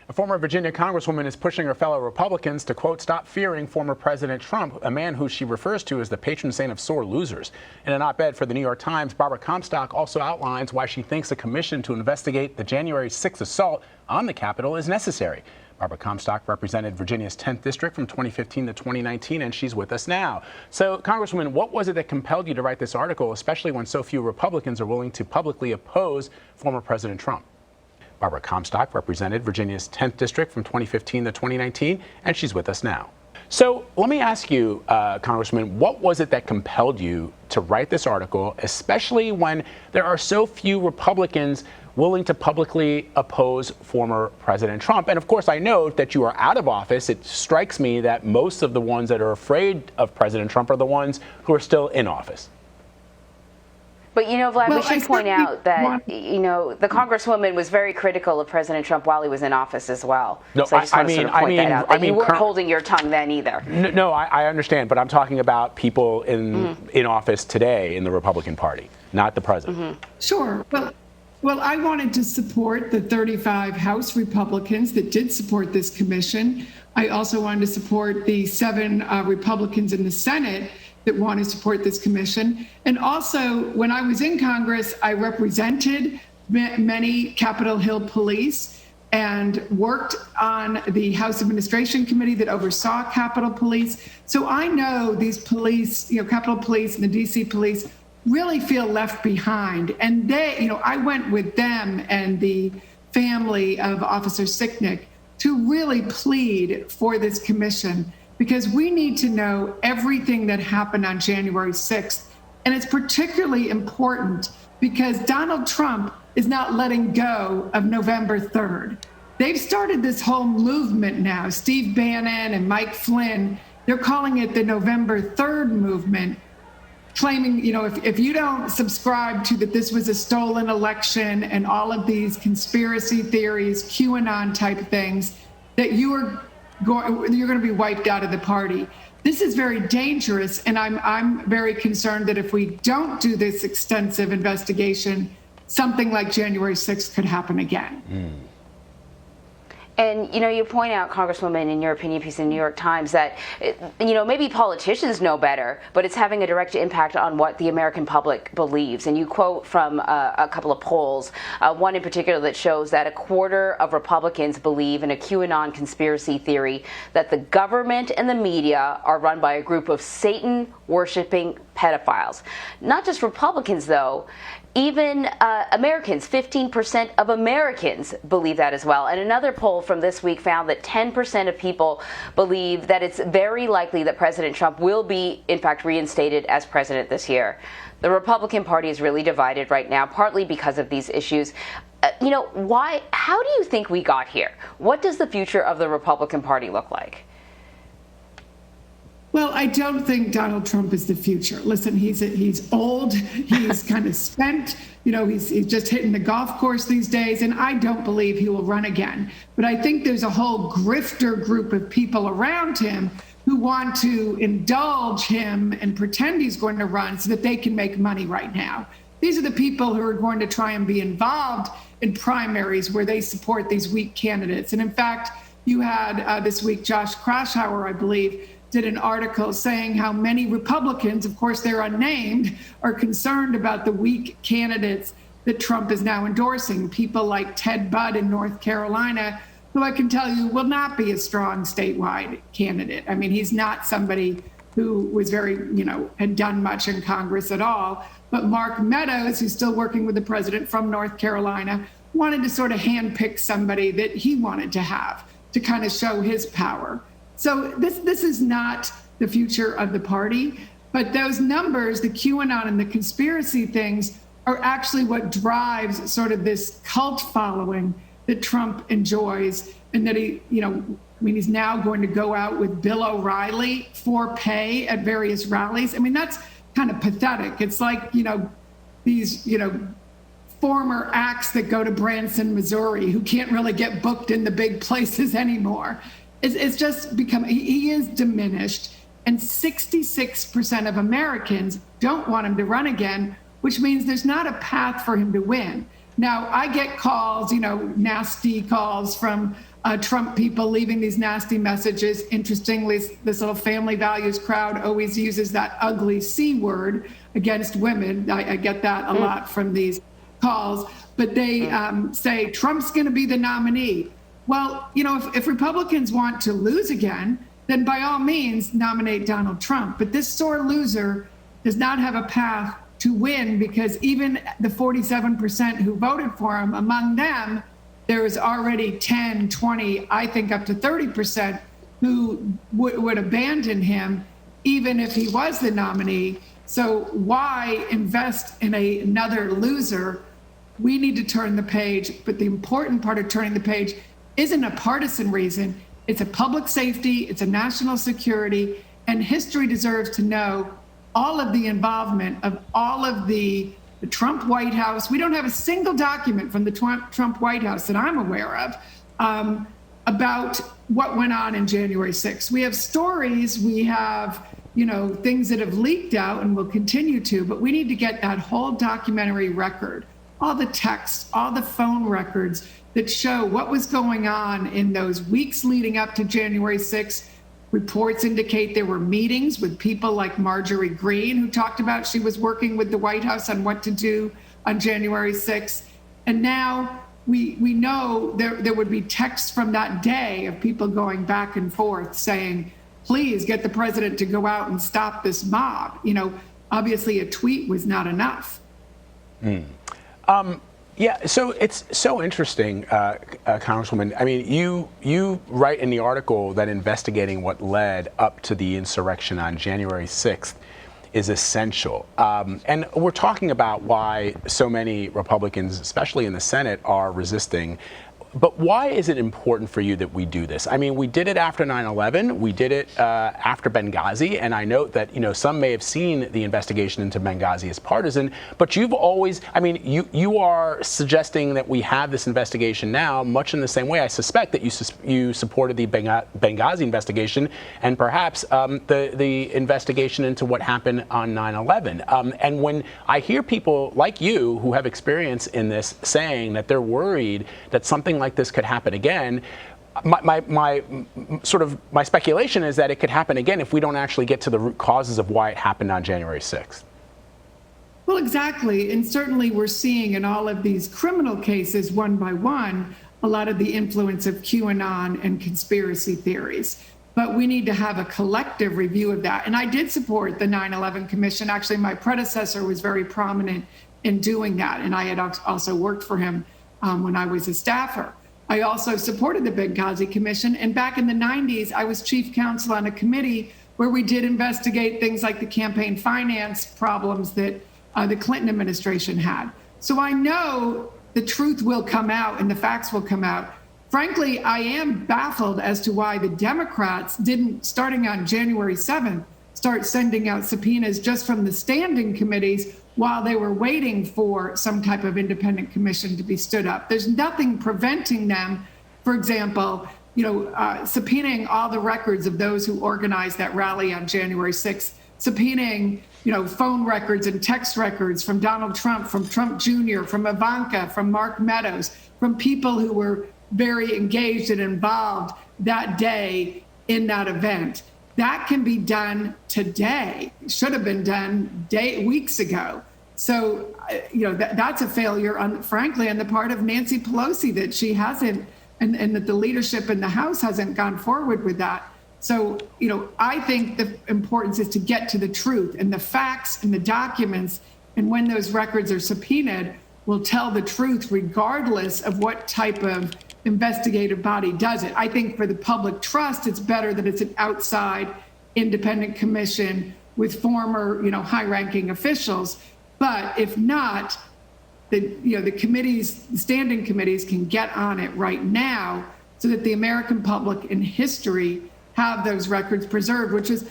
A former Virginia Congresswoman is pushing her fellow Republicans to, quote, stop fearing former President Trump, a man who she refers to as the patron saint of sore losers. In an op-ed for the New York Times, Barbara Comstock also outlines why she thinks a commission to investigate the January 6th assault on the Capitol is necessary. Barbara Comstock represented Virginia's 10th district from 2015 to 2019, and she's with us now. So, Congresswoman, what was it that compelled you to write this article, especially when so few Republicans are willing to publicly oppose former President Trump? Barbara Comstock represented Virginia's 10th district from 2015 to 2019, and she's with us now. So let me ask you, Congresswoman, what was it that compelled you to write this article, especially when there are so few Republicans willing to publicly oppose former President Trump? And of course, I know that you are out of office. It strikes me that most of the ones that are afraid of President Trump are the ones who are still in office. But, you know, Vlad, we should point out that, you know, the Congresswoman was very critical of President Trump while he was in office as well. No, so I just want to sort of point that out. You weren't holding your tongue then either. No, I understand, but I'm talking about people in office today in the Republican Party, not the president. Sure. Well, I wanted to support the 35 House Republicans that did support this commission. I also wanted to support the 7 Republicans in the Senate that want to support this commission. And also, when I was in Congress, I represented many Capitol Hill police and worked on the House Administration Committee that oversaw Capitol Police. So I know these police, you know, Capitol Police and the DC Police really feel left behind. And they, you know, I went with them and the family of Officer Sicknick to really plead for this commission, because we need to know everything that happened on January 6th. And it's particularly important because Donald Trump is not letting go of November 3rd. They've started this whole movement now. Steve Bannon and Mike Flynn, they're calling it the November 3rd movement, claiming, you know, if you don't subscribe to that this was a stolen election and all of these conspiracy theories, QAnon type things, that you're going to be wiped out of the party. This is very dangerous, and I'm very concerned that if we don't do this extensive investigation, something like January 6th could happen again. And, you know, you point out, Congresswoman, in your opinion piece in the New York Times that, you know, maybe politicians know better, but it's having a direct impact on what the American public believes. And you quote from a couple of polls, one in particular that shows that 1/4 of Republicans believe in a QAnon conspiracy theory that the government and the media are run by a group of Satan-worshiping pedophiles. Not just Republicans, though. Even Americans, 15% of Americans believe that as well. And another poll from this week found that 10% of people believe that it's very likely that President Trump will be, in fact, reinstated as president this year. The Republican Party is really divided right now, partly because of these issues. You know, why? How do you think we got here? What does the future of the Republican Party look like? Well, I don't think Donald Trump is the future. Listen, he's old, he's kind of spent, you know, he's just hitting the golf course these days, and I don't believe he will run again. But I think there's a whole grifter group of people around him who want to indulge him and pretend he's going to run so that they can make money right now. These are the people who are going to try and be involved in primaries where they support these weak candidates. And in fact, you had this week, Josh Kraushaar, I believe, did an article saying how many Republicans, of course they're unnamed, are concerned about the weak candidates that Trump is now endorsing. People like Ted Budd in North Carolina, who I can tell you will not be a strong statewide candidate. I mean, he's not somebody who was very, you know, had done much in Congress at all. But Mark Meadows, who's still working with the president from North Carolina, wanted to sort of handpick somebody that he wanted to have to kind of show his power. So this is not the future of the party, but those numbers, the QAnon and the conspiracy things, are actually what drives sort of this cult following that Trump enjoys, and that he, you know, I mean, he's now going to go out with Bill O'Reilly for pay at various rallies. I mean, that's kind of pathetic. It's like, you know, these, you know, former acts that go to Branson, Missouri, who can't really get booked in the big places anymore. It's just become, he is diminished, and 66% of Americans don't want him to run again, which means there's not a path for him to win. Now, I get calls, you know, nasty calls from Trump people leaving these nasty messages. Interestingly, this little family values crowd always uses that ugly C word against women. I get that a lot from these calls, but they say Trump's going to be the nominee. Well, if Republicans want to lose again, then by all means nominate Donald Trump. But this sore loser does not have a path to win, because even the 47% who voted for him, among them, there is already 10, 20, I think up to 30% who would abandon him even if he was the nominee. So why invest in another loser? We need to turn the page. But the important part of turning the page isn't a partisan reason. It's a public safety, it's a national security, and history deserves to know all of the involvement of all of the Trump White House. We don't have a single document from the Trump White House that I'm aware of about what went on in January 6th. We have stories, we have, things that have leaked out and will continue to, but we need to get that whole documentary record, all the texts, all the phone records that show what was going on in those weeks leading up to January 6th. Reports indicate there were meetings with people like Marjorie Greene, who talked about she was working with the White House on what to do on January 6th. And now we know there would be texts from that day of people going back and forth saying, please get the president to go out and stop this mob. Obviously a tweet was not enough. Yeah, so it's so interesting, Congresswoman. I mean, you write in the article that investigating what led up to the insurrection on January 6th is essential. And we're talking about why so many Republicans, especially in the Senate, are resisting. But why is it important for you that we do this? I mean, we did it after 9/11. We did it after Benghazi. And I note that, some may have seen the investigation into Benghazi as partisan. But you've always, you are suggesting that we have this investigation now, much in the same way I suspect that you supported the Benghazi investigation and perhaps the investigation into what happened on 9/11. And when I hear people like you who have experience in this saying that they're worried that something like this could happen again, my speculation is that it could happen again if we don't actually get to the root causes of why it happened on January 6th. Well, exactly. And certainly we're seeing in all of these criminal cases, one by one, a lot of the influence of QAnon and conspiracy theories. But we need to have a collective review of that. And I did support the 9/11 Commission. Actually, my predecessor was very prominent in doing that. And I had also worked for him when I was a staffer. I also supported the Benghazi Commission. And back in the 90s, I was chief counsel on a committee where we did investigate things like the campaign finance problems that the Clinton administration had. So I know the truth will come out and the facts will come out. Frankly, I am baffled as to why the Democrats didn't, starting on January 7th, start sending out subpoenas just from the standing committees while they were waiting for some type of independent commission to be stood up. There's nothing preventing them, for example, subpoenaing all the records of those who organized that rally on January 6th, subpoenaing, phone records and text records from Donald Trump, from Trump Jr., from Ivanka, from Mark Meadows, from people who were very engaged and involved that day in that event. That can be done today. Should have been done weeks ago. So, that's a failure, frankly, on the part of Nancy Pelosi, that she hasn't, and that the leadership in the House hasn't gone forward with that. So, I think the importance is to get to the truth, and the facts and the documents, and when those records are subpoenaed, will tell the truth regardless of what type of investigative body does it. I think for the public trust, it's better that it's an outside independent commission with former, high-ranking officials. But if not, the committees, the standing committees, can get on it right now so that the American public and history have those records preserved, which is,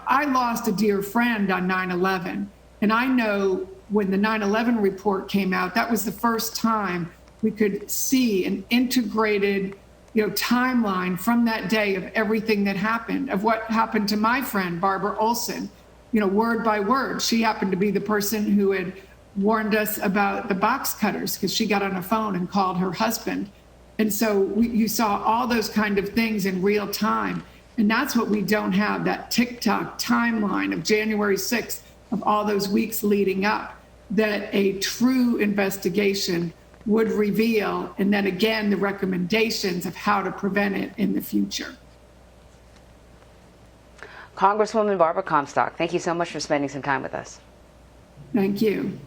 I lost a dear friend on 9/11. And I know when the 9/11 report came out, that was the first time we could see an integrated, timeline from that day of everything that happened, of what happened to my friend, Barbara Olson, word by word. She happened to be the person who had warned us about the box cutters because she got on a phone and called her husband. And so you saw all those kind of things in real time. And that's what we don't have, that tick-tock timeline of January 6th, of all those weeks leading up, that a true investigation would reveal, and then again, the recommendations of how to prevent it in the future. Congresswoman Barbara Comstock, thank you so much for spending some time with us. Thank you.